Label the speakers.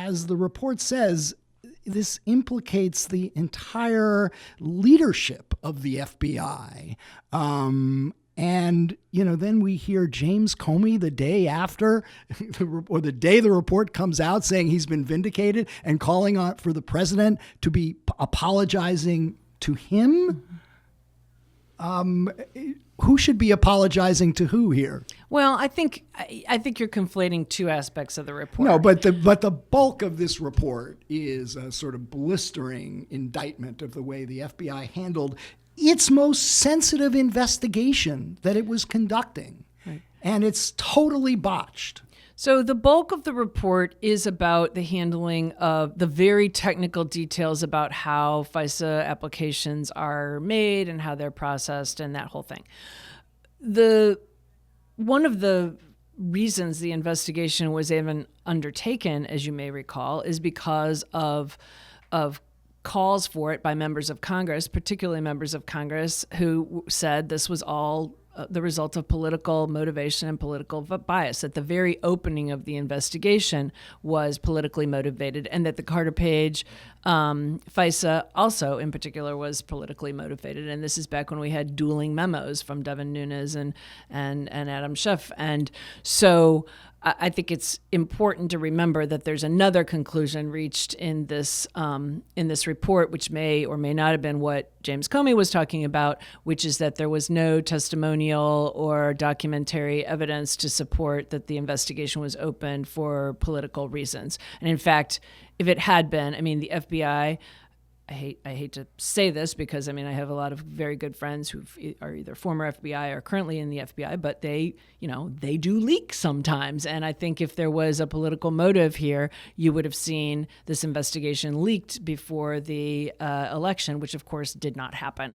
Speaker 1: as the report says, this implicates the entire leadership of the FBI. And, then we hear James Comey the day after, or the day the report comes out, saying he's been vindicated and calling on for the president to be apologizing to him. Who should be apologizing to who here?
Speaker 2: Well, I think you're conflating two aspects of the report.
Speaker 1: No, but the bulk of this report is a sort of blistering indictment of the way the FBI handled its most sensitive investigation that it was conducting. Right. And it's totally botched.
Speaker 2: So the bulk of the report is about the handling of the very technical details about how FISA applications are made and how they're processed and that whole thing. One of the reasons the investigation was even undertaken, as you may recall, is because of calls for it by members of Congress, particularly members of Congress, who said this was all the result of political motivation and political bias, that the very opening of the investigation was politically motivated, and that the Carter Page FISA also in particular was politically motivated. And this is back when we had dueling memos from Devin Nunes and Adam Schiff. And so I think it's important to remember that there's another conclusion reached in this report, which may or may not have been what James Comey was talking about, which is that there was no testimonial or documentary evidence to support that the investigation was opened for political reasons. And in fact, if it had been, the FBI, I hate to say this because I have a lot of very good friends who are either former FBI or currently in the FBI, but they do leak sometimes. And I think if there was a political motive here, you would have seen this investigation leaked before the election, which of course did not happen.